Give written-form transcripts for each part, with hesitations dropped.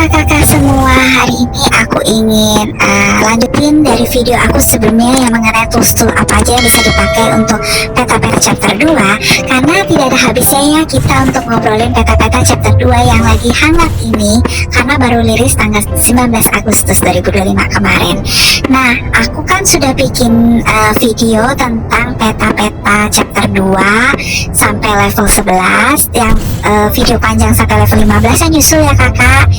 kakak-kakak semua, hari ini aku ingin lanjutin dari video aku sebelumnya yang mengenai tools-tool apa aja yang bisa dipakai untuk peta-peta chapter 2. Karena tidak ada habisnya ya kita untuk ngobrolin peta-peta chapter 2 yang lagi hangat ini, karena baru rilis tanggal 19 Agustus 2025 kemarin. Nah, aku kan sudah bikin video tentang peta-peta chapter 2 sampai level 11, yang video panjang sampai level 15 yang nyusul ya kakak.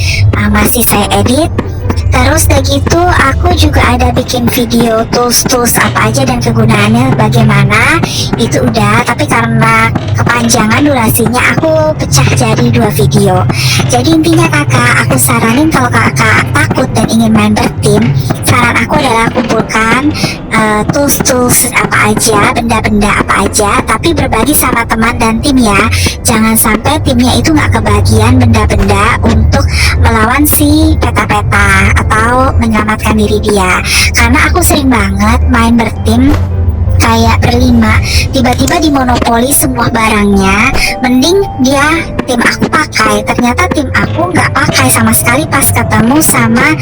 Masih saya edit. Terus udah gitu aku juga ada bikin video tools apa aja dan kegunaannya bagaimana, itu udah. Tapi karena kepanjangan durasinya aku pecah jadi 2 video. Jadi intinya kakak, aku saranin kalau kakak takut dan ingin main bertim, saran aku adalah kumpulkan tools apa aja, benda-benda apa aja, tapi berbagi sama teman dan tim ya. Jangan sampai timnya itu nggak kebagian benda-benda untuk melawan si peta-peta atau menyelamatkan diri dia. Karena aku sering banget main bertim kayak berlima, tiba-tiba dimonopoli semua barangnya. Mending dia tim aku pakai, ternyata tim aku nggak pakai sama sekali pas ketemu sama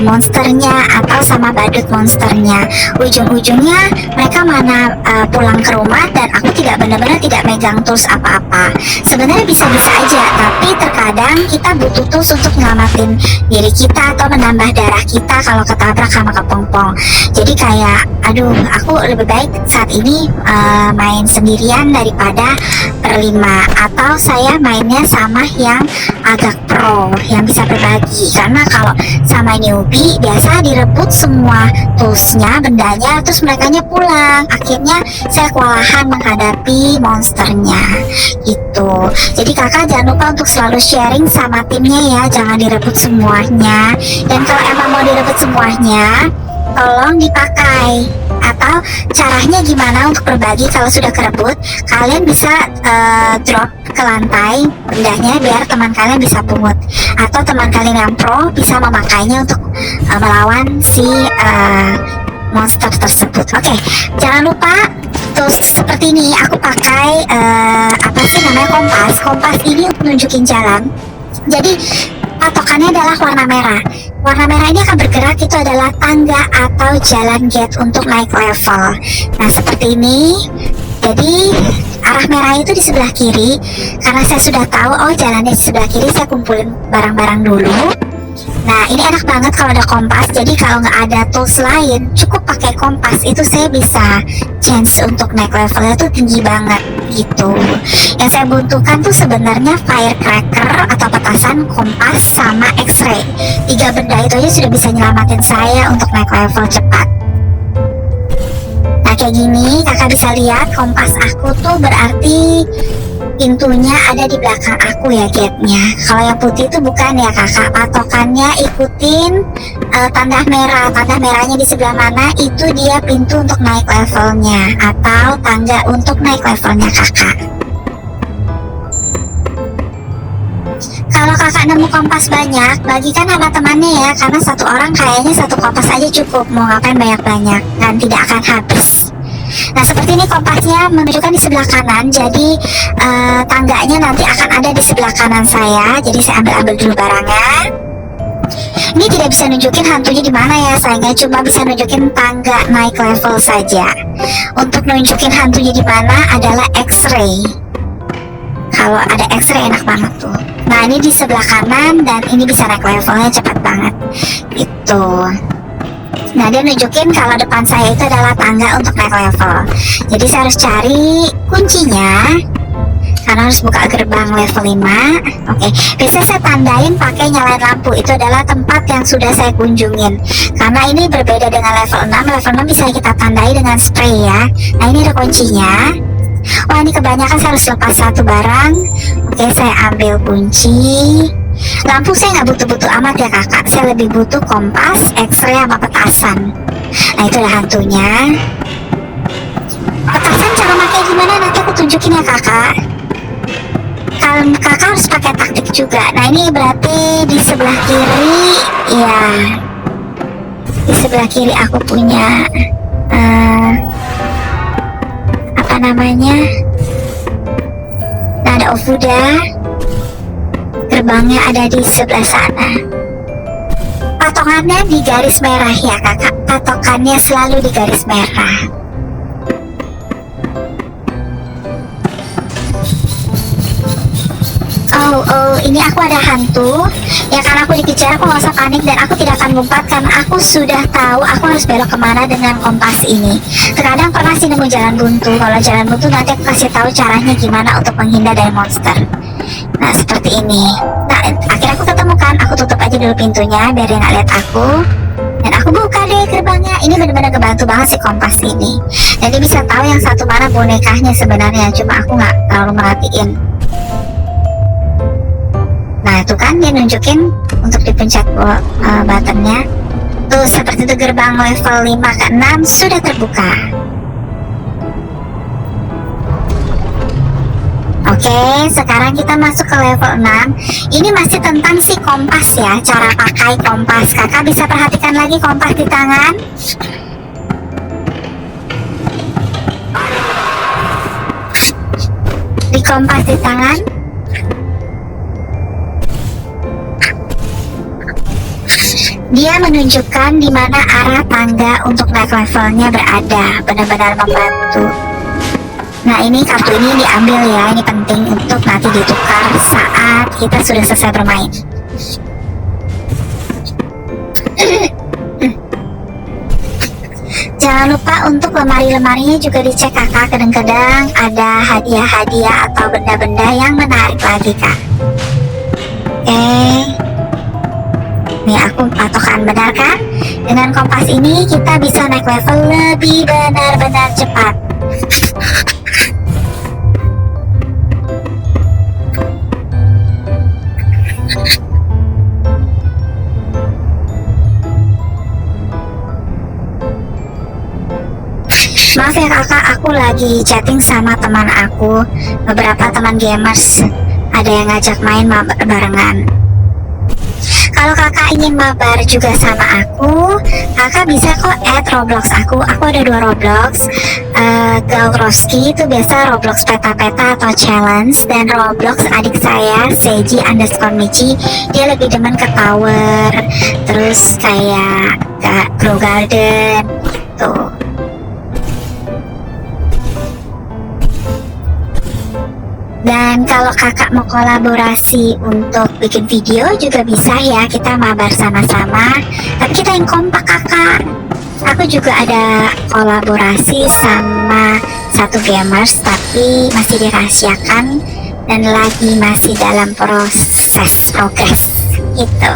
monsternya atau sama badut monsternya. Ujung-ujungnya mereka mana pulang ke rumah dan aku tidak benar-benar tidak megang tools apa-apa. Sebenarnya bisa-bisa aja, tapi terkadang kita butuh tools untuk nyelamatin diri kita atau menambah darah kita kalau ketabrak sama kepompong. Jadi kayak aduh, aku lebih baik saat ini main sendirian daripada berlima, atau saya mainnya sama yang agak pro yang bisa berbagi. Karena kalau sama newbie biasa direbut semua toolsnya, bendanya, terus merekanya pulang. Akhirnya saya kewalahan menghadapi monsternya gitu. Jadi kakak jangan lupa untuk selalu sharing sama timnya ya, jangan direbut semuanya. Dan kalau emang mau direbut semuanya, tolong dipakai. Atau caranya gimana untuk berbagi kalau sudah kerebut, kalian bisa drop ke lantai bendanya biar teman kalian bisa pungut, atau teman kalian yang pro bisa memakainya untuk melawan si monster tersebut. Oke, jangan lupa tools seperti ini aku pakai apa sih namanya, kompas ini untuk nunjukin jalan. Jadi patokannya adalah warna merah. Warna merah ini akan bergerak, itu adalah tangga atau jalan gate untuk naik level. Nah seperti ini. Jadi arah merah itu di sebelah kiri. Karena saya sudah tahu oh jalannya di sebelah kiri, saya kumpulin barang-barang dulu. Nah ini enak banget kalau ada kompas. Jadi kalau nggak ada tools lain, cukup pakai kompas, itu saya bisa chance untuk naik levelnya tuh tinggi banget gitu. Yang saya butuhkan tuh sebenarnya firecracker atau petasan, kompas, sama X-ray. 3 benda itu aja sudah bisa nyelamatin saya untuk naik level cepat. Nah kayak gini kakak bisa lihat kompas aku tuh berarti pintunya ada di belakang aku ya, gate-nya. Kalau yang putih itu bukan ya kakak, patokannya ikutin tanda merah. Tanda merahnya di sebelah mana, itu dia pintu untuk naik levelnya atau tangga untuk naik levelnya kakak. Kalau kakak nemu kompas banyak, bagikan sama temannya ya, karena satu orang kayaknya satu kompas aja cukup, mau ngapain banyak-banyak dan tidak akan habis. Nah seperti ini kompasnya menunjukkan di sebelah kanan, jadi tangganya nanti akan ada di sebelah kanan saya. Jadi saya ambil dulu barangnya. Ini tidak bisa nunjukin hantunya di mana ya sayangnya, cuma bisa nunjukin tangga naik level saja. Untuk nunjukin hantunya di mana adalah X-ray. Kalau ada X-ray enak banget tuh. Nah ini di sebelah kanan dan ini bisa naik levelnya cepat banget gitu. Nah dia nunjukin kalau depan saya itu adalah tangga untuk naik level. Jadi saya harus cari kuncinya, karena harus buka gerbang level 5. Oke, biasa saya tandain pakai nyalain lampu. Itu adalah tempat yang sudah saya kunjungin. Karena ini berbeda dengan level 6. Level 6 bisa kita tandai dengan spray ya. Nah ini ada kuncinya. Wah ini kebanyakan, saya harus lepas satu barang. Oke, saya ambil kunci. Lampu saya nggak butuh-butuh amat ya kakak, saya lebih butuh kompas, X-ray, sama petasan. Nah itulah hantunya. Petasan cara pakai gimana nanti aku tunjukin ya kakak. Kalau kakak harus pakai taktik juga. Nah ini berarti di sebelah kiri, ya di sebelah kiri aku punya apa namanya, nada ofuda. gerbangnya ada di sebelah sana. Patokannya di garis merah ya kakak, patokannya selalu di garis merah. Oh, ini aku ada hantu. Ya karena aku dikejar, aku gak usah panik dan aku tidak akan lompat karena aku sudah tahu aku harus belok kemana dengan kompas ini. Terkadang pernah sih nemu jalan buntu. Kalau jalan buntu nanti aku kasih tahu caranya gimana untuk menghindar dari monster. Nah seperti ini. Nah akhirnya aku ketemukan. Aku tutup aja dulu pintunya biar dia nggak lihat aku. Dan aku buka deh gerbangnya. Ini benar-benar kebantu banget sih kompas ini. Dan dia bisa tahu yang satu mana bonekanya sebenarnya. Cuma aku nggak terlalu merhatiin. Nah itu kan dia nunjukin untuk dipencet buttonnya. Tuh seperti itu gerbang level 5 ke 6 sudah terbuka. Oke, sekarang kita masuk ke level 6. Ini masih tentang si kompas ya, cara pakai kompas. Kakak bisa perhatikan lagi kompas di tangan. Di kompas di tangan. Dia menunjukkan di mana arah tangga untuk naik levelnya berada, benar-benar membantu. Nah ini kartu ini diambil ya, ini penting untuk nanti ditukar saat kita sudah selesai bermain. Jangan lupa untuk lemari-lemarinya juga dicek kakak, kadang-kadang ada hadiah-hadiah atau benda-benda yang menarik lagi kak. Nih aku patokan benar kan? Dengan kompas ini kita bisa naik level lebih benar-benar cepat. Maaf ya kakak, aku lagi chatting sama teman aku. Beberapa teman gamers ada yang ngajak main barengan. Kalau kakak ingin mabar juga sama aku, kakak bisa kok add Roblox aku. Aku ada 2 Roblox, Galroski itu biasa Roblox peta-peta atau challenge, dan Roblox adik saya Seiji_Michi, dia lebih demen ke tower, terus kayak grow garden gitu. Dan kalau kakak mau kolaborasi untuk bikin video juga bisa ya, kita mabar sama-sama. Tapi kita yang kompak kakak. Aku juga ada kolaborasi sama satu gamers tapi masih dirahasiakan dan lagi masih dalam progres gitu.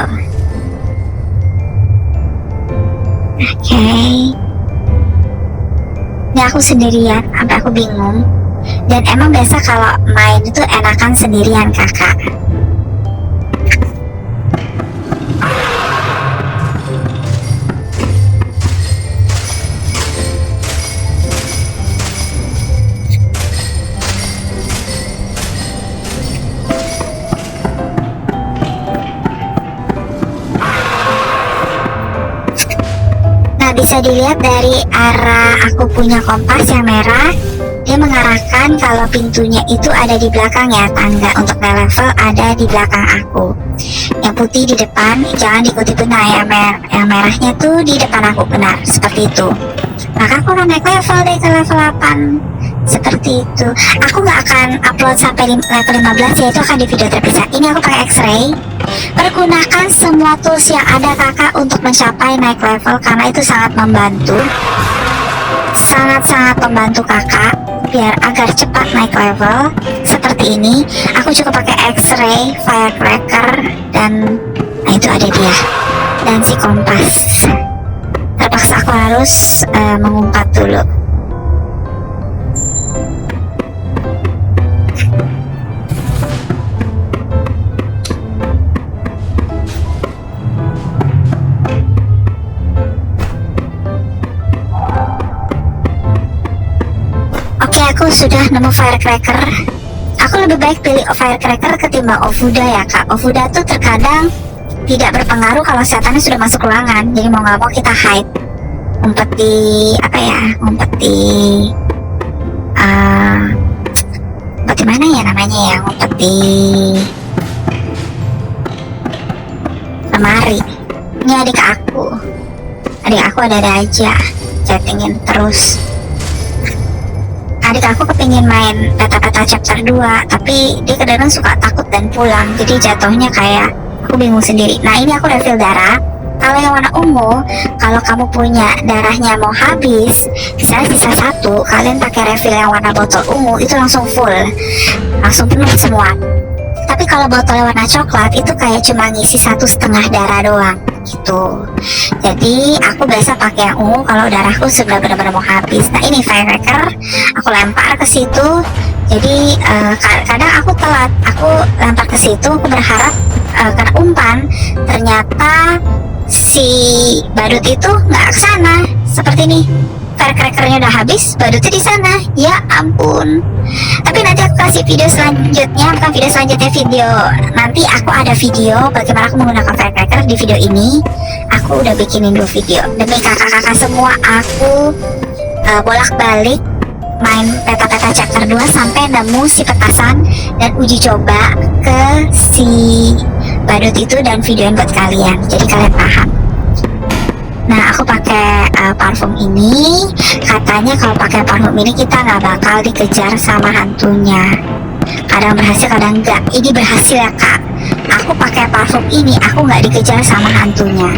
Oke. Ini aku sendirian, sampai aku bingung. Dan emang biasa kalau main itu enakan sendirian kakak. Nah bisa dilihat dari arah aku punya kompas yang merah, dia mengarahkan kalau pintunya itu ada di belakang ya, tangga untuk level ada di belakang aku. Yang putih di depan, jangan diikuti benar ya, yang merahnya tuh di depan aku, benar, seperti itu. Maka aku akan naik level deh ke level 8, seperti itu. Aku nggak akan upload sampai level 15 ya, itu akan di video terpisah. Ini aku pakai X-ray. Pergunakan semua tools yang ada kakak untuk mencapai naik level karena itu sangat membantu. Sangat-sangat membantu kakak biar agar cepat naik level. Seperti ini aku juga pakai X-ray, firecracker, dan nah itu ada dia, dan si kompas. Terpaksa aku harus mengumpat dulu. Oke, aku sudah nemu firecracker. Aku lebih baik pilih firecracker ketimbang Ofuda ya kak. Ofuda tuh terkadang tidak berpengaruh kalau setannya sudah masuk ruangan. Jadi mau nggak mau kita hide, ngumpet di apa ya, ngumpet di ngumpet di mana ya namanya ya, ngumpet di aku ada aja chattingin terus. Adik aku kepingin main peta-peta chapter 2, tapi dia kadang suka takut dan pulang, jadi jatuhnya kayak aku bingung sendiri. Nah ini aku refill darah. Kalau yang warna ungu, kalau kamu punya darahnya mau habis, misalnya sisa 1, kalian pakai refill yang warna botol ungu, itu langsung full, langsung penuh semua. Tapi kalau botol warna coklat itu kayak cuma ngisi 1,5 darah doang gitu. Jadi aku biasa pakai yang ungu kalau darahku sudah benar-benar mau habis. Nah ini firecracker, aku lempar ke situ. Jadi kadang aku telat, aku lempar ke situ, aku berharap kena umpan, ternyata si badut itu nggak kesana. Seperti ini, firecrackernya udah habis, badutnya di sana. Ya ampun. Tapi nanti aku kasih video selanjutnya, bukan video selanjutnya, video nanti aku ada video bagaimana aku menggunakan firecracker. Di video ini aku udah bikinin 2 video demi kakak-kakak semua. Aku bolak-balik main peta-peta chapter 2 sampai nemu si petasan dan uji coba ke si badut itu dan videoin buat kalian, jadi kalian paham. Nah aku pakai parfum ini. Katanya kalau pakai parfum ini kita nggak bakal dikejar sama hantunya. Kadang berhasil, kadang enggak. Ini berhasil ya kak. Aku pakai parfum ini, aku nggak dikejar sama hantunya.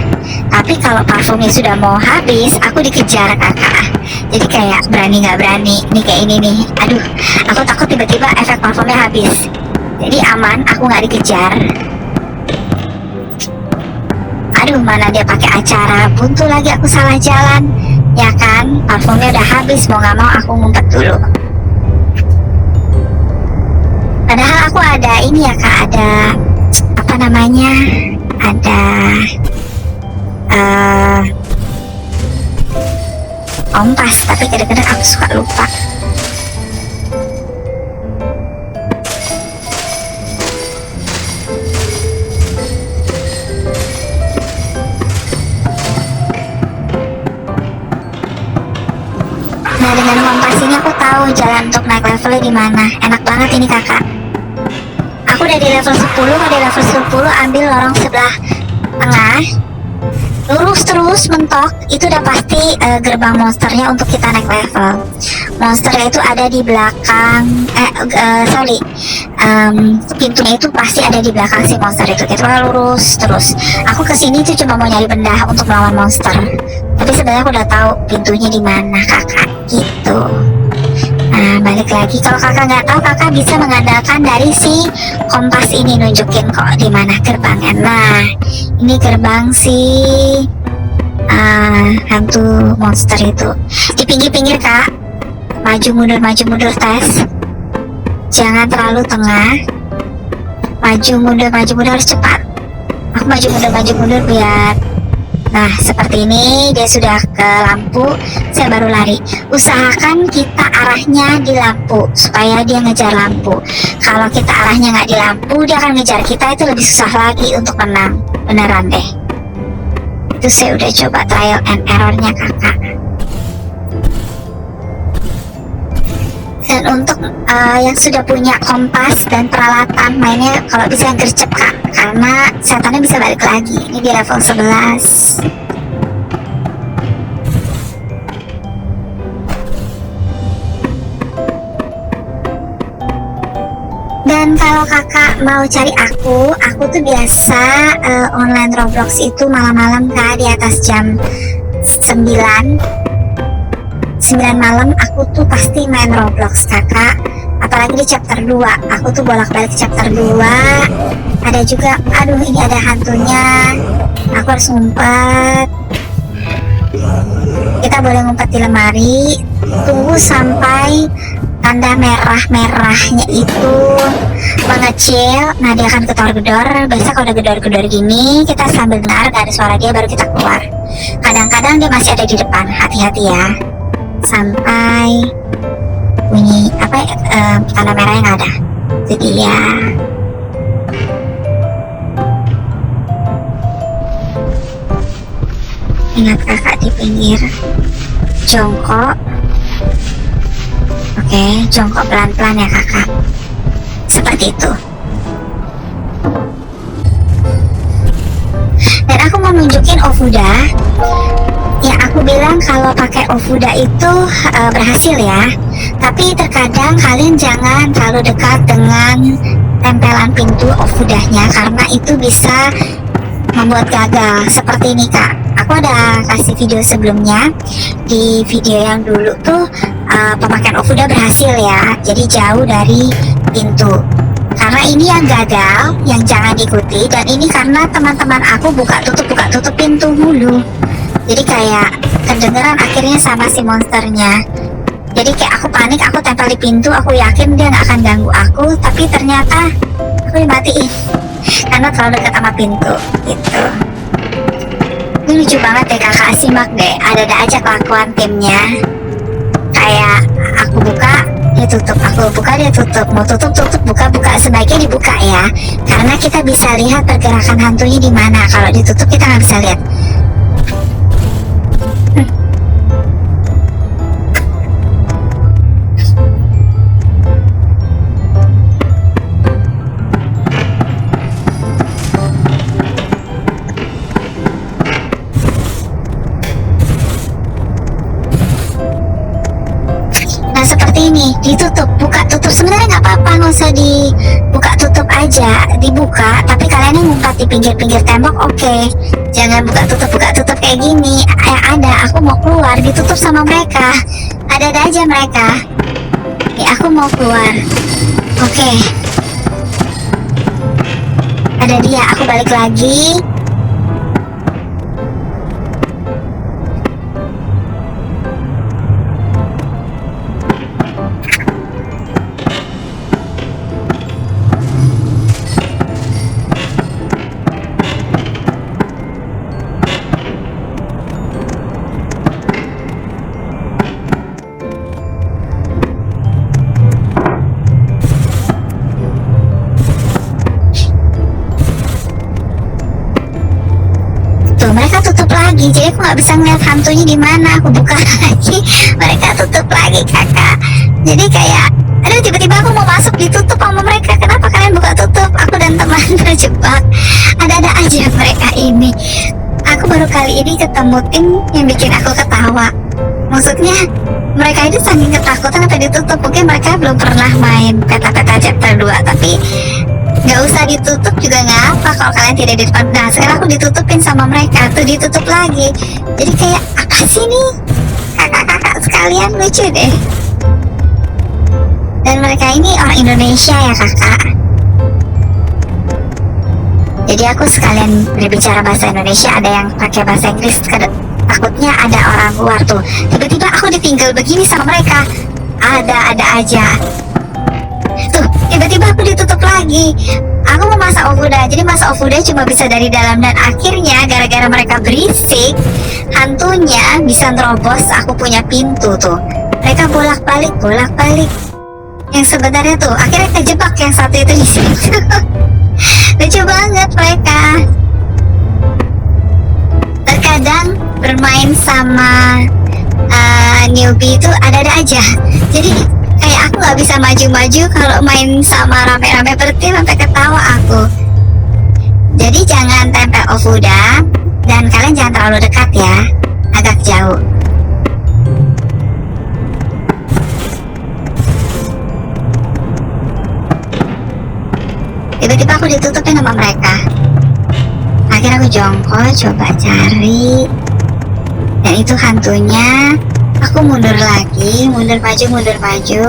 Tapi kalau parfumnya sudah mau habis, aku dikejar kakak. Jadi kayak berani nggak berani. Nih kayak ini nih. Aduh, aku takut tiba-tiba efek parfumnya habis. Jadi aman, aku nggak dikejar. Aduh, mana dia pakai acara, buntu lagi aku salah jalan. Ya kan, parfumnya udah habis, mau gak mau aku ngumpet dulu. Padahal aku ada ini ya kak, ada apa namanya, ada kompas, tapi kadang-kadang aku suka lupa. Nah dengan kompas ini aku tahu jalan untuk naik levelnya di mana. Enak banget ini kakak. Aku udah di level 10, mau di level 10 ambil lorong sebelah tengah, lurus terus mentok, itu udah pasti gerbang monsternya untuk kita naik level. Monsternya itu ada di belakang, pintunya itu pasti ada di belakang si monster itu. Kita lurus terus. Aku kesini tuh cuma mau nyari benda untuk melawan monster. Tapi sebenarnya aku udah tahu pintunya di mana kakak, gitu. Nah balik lagi, kalau kakak nggak tahu, kakak bisa mengandalkan dari si kompas ini nunjukin kok di mana gerbangnya. Nah ini gerbang si hantu monster itu di pinggir-pinggir kak. Maju mundur tes, jangan terlalu tengah. Maju mundur harus cepat. Aku maju mundur biar. Nah seperti ini, dia sudah ke lampu, saya baru lari. Usahakan kita arahnya di lampu supaya dia ngejar lampu. Kalau kita arahnya nggak di lampu, dia akan ngejar kita, itu lebih susah lagi untuk menang. Beneran deh. Itu saya udah coba trial and errornya kakak. Dan untuk yang sudah punya kompas dan peralatan mainnya, kalau bisa yang gercep kak, karena setannya bisa balik lagi. Ini di level 11. Dan kalau kakak mau cari aku tuh biasa online Roblox itu malam-malam kak, di atas jam 9 malam aku tuh pasti main Roblox kakak. Apalagi di chapter 2, aku tuh bolak-balik chapter 2. Ada juga, aduh ini ada hantunya, aku harus ngumpet. Kita boleh ngumpet di lemari, tunggu sampai tanda merah-merahnya itu mengecil. Nah dia akan gedor-gedor. Biasa kalau udah gedor-gedor gini, kita sambil dengar gak ada suara dia, baru kita keluar. Kadang-kadang dia masih ada di depan, hati-hati ya. Sampai bunyi tanda merahnya nggak ada. Jadi ya ingat kakak di pinggir, jongkok. Oke, jongkok pelan-pelan ya kakak, seperti itu. Dan aku mau nunjukin Ofuda. Ya aku bilang kalau pakai Ofuda itu berhasil ya. Tapi terkadang kalian jangan terlalu dekat dengan tempelan pintu Ofudanya karena itu bisa membuat gagal. Seperti ini kak, aku ada kasih video sebelumnya. Di video yang dulu tuh pemakaian Ofuda berhasil ya, jadi jauh dari pintu. Karena ini yang gagal, yang jangan diikuti. Dan ini karena teman-teman aku buka tutup pintu mulu, jadi kayak kedengeran akhirnya sama si monsternya. Jadi kayak aku panik, aku tempel di pintu, aku yakin dia nggak akan ganggu aku, tapi ternyata aku dimatiin karena terlalu dekat sama pintu gitu. Ini lucu banget deh kakak, simak deh, ada aja kelakuan timnya. Kayak aku buka dia tutup, aku buka dia tutup, mau tutup buka, sebaiknya dibuka ya, karena kita bisa lihat pergerakan hantunya di mana. Kalau ditutup kita nggak bisa lihat. Nah seperti ini, ditutup, buka, tutup, sebenarnya nggak apa-apa, nggak usah dibuka tutup aja, dibuka, tapi kalian yang ngumpet di pinggir-pinggir tembok, oke. Jangan buka tutup kayak gini. Yang ada, aku mau keluar, ditutup sama mereka. Ada aja mereka. Ya aku mau keluar, oke. Ada dia, aku balik lagi. Mereka tutup lagi, jadi aku nggak bisa ngeliat hantunya di mana. Aku buka lagi, mereka tutup lagi kakak. Jadi kayak, aduh tiba-tiba aku mau masuk ditutup sama mereka. Kenapa kalian buka tutup? Aku dan teman terjebak. Ada aja mereka ini. Aku baru kali ini ketemu tim yang bikin aku ketawa. Maksudnya mereka itu saking ketakutan sampai ditutup. Mungkin mereka belum pernah main peta-peta chapter 2, tapi nggak usah ditutup juga nggak apa kalau kalian tidak di depan. Nah sekarang aku ditutupin sama mereka, tuh ditutup lagi. Jadi kayak apa sih nih kakak-kakak sekalian, lucu deh. Dan mereka ini orang Indonesia ya kakak, jadi aku sekalian berbicara bahasa Indonesia, ada yang pakai bahasa Inggris. Takutnya ada orang luar tuh. Tiba-tiba aku ditinggal begini sama mereka. Ada aja. Tuh, tiba-tiba aku ditutup lagi. Aku mau masak Ofuda, jadi masak Ofuda cuma bisa dari dalam. Dan akhirnya gara-gara mereka berisik, hantunya bisa nerobos aku punya pintu tuh. Mereka bolak-balik. Yang sebenarnya tuh akhirnya kejebak yang satu itu di situ. Lucu banget mereka. Terkadang bermain sama newbie itu ada aja. Jadi kayak aku nggak bisa maju-maju kalau main sama rame-rame bertim, sampai ketawa aku. Jadi jangan tempel Ofuda, dan kalian jangan terlalu dekat ya, agak jauh. Tiba-tiba aku ditutupin sama mereka. Akhirnya aku jongkok coba cari, dan itu hantunya. Aku mundur lagi, mundur maju.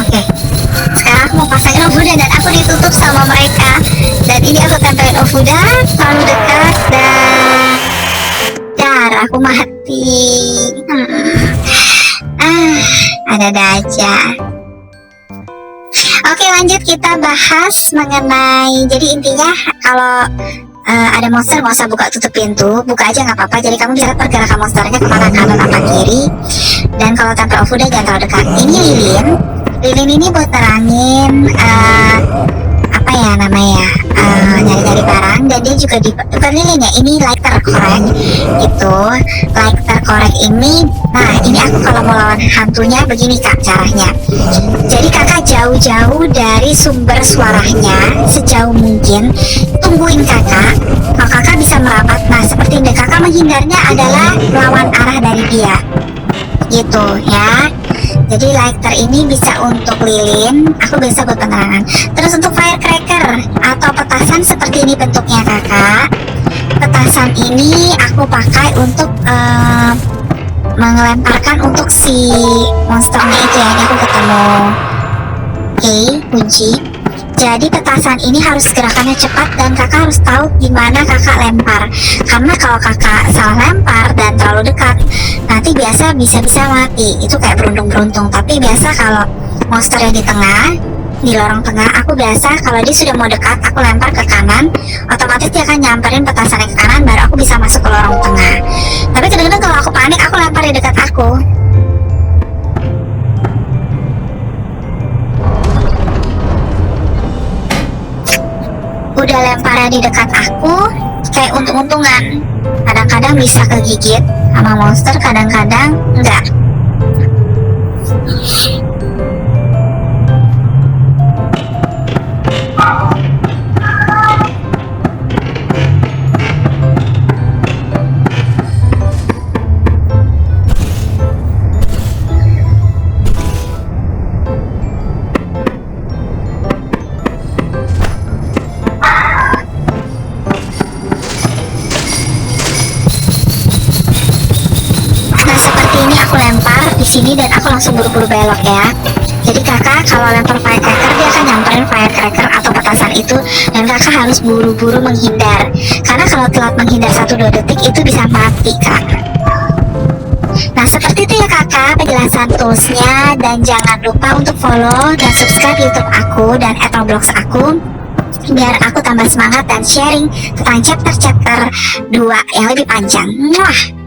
Oke, sekarang aku mau pasangin Ofuda dan aku ditutup sama mereka. Dan ini aku tempelin Ofuda terlalu dekat dan dar, aku mati. Ada aja. Oke, lanjut kita bahas mengenai, jadi intinya kalau ada monster nggak usah buka tutup pintu, buka aja nggak apa-apa. Jadi kamu bisa lihat pergerakan monsternya kemana, kanan apa kiri. Dan kalau tempel Ofuda jangan terlalu dekat. Ini lilin ini buat terangin apa ya namanya, nyari-nyari barang, dan dia juga bukan lilin ya, ini light terkorek gitu. Light terkorek ini, nah ini aku kalau mau lawan hantunya begini kak caranya. Jadi kakak jauh-jauh dari sumber suaranya sejauh mungkin, tungguin kakak. Kalau kakak bisa merapat, nah seperti ini, kakak menghindarnya adalah melawan arah dari dia gitu ya. Jadi lighter ini bisa untuk lilin, aku biasa buat penerangan. Terus untuk firecracker atau petasan seperti ini bentuknya kakak. Petasan ini aku pakai untuk mengelemparkan untuk si monsternya itu ya. Ini aku ketemu kunci. Jadi petasan ini harus gerakannya cepat dan kakak harus tahu gimana kakak lempar. Karena kalau kakak salah lempar dan terlalu dekat, nanti biasa bisa mati. Itu kayak beruntung-beruntung. Tapi biasa kalau monster yang di tengah, di lorong tengah, aku biasa kalau dia sudah mau dekat, aku lempar ke kanan, otomatis dia akan nyamperin petasan ke kanan, baru aku bisa masuk ke lorong tengah. Tapi kadang-kadang kalau aku panik, aku lempar di dekat aku. Udah lemparnya di dekat aku, kayak untung-untungan. Kadang-kadang bisa kegigit sama monster, kadang-kadang enggak. Aku lempar di sini dan aku langsung buru-buru belok ya. Jadi kakak kalau lempar firecracker, dia akan nyamperin firecracker atau petasan itu, dan kakak harus buru-buru menghindar. Karena kalau telat menghindar 1-2 detik itu bisa mati kak. Nah seperti itu ya kakak penjelasan toolsnya, dan jangan lupa untuk follow dan subscribe YouTube aku dan Roblox aku, biar aku tambah semangat dan sharing tentang chapter 2 yang lebih panjang. Muah.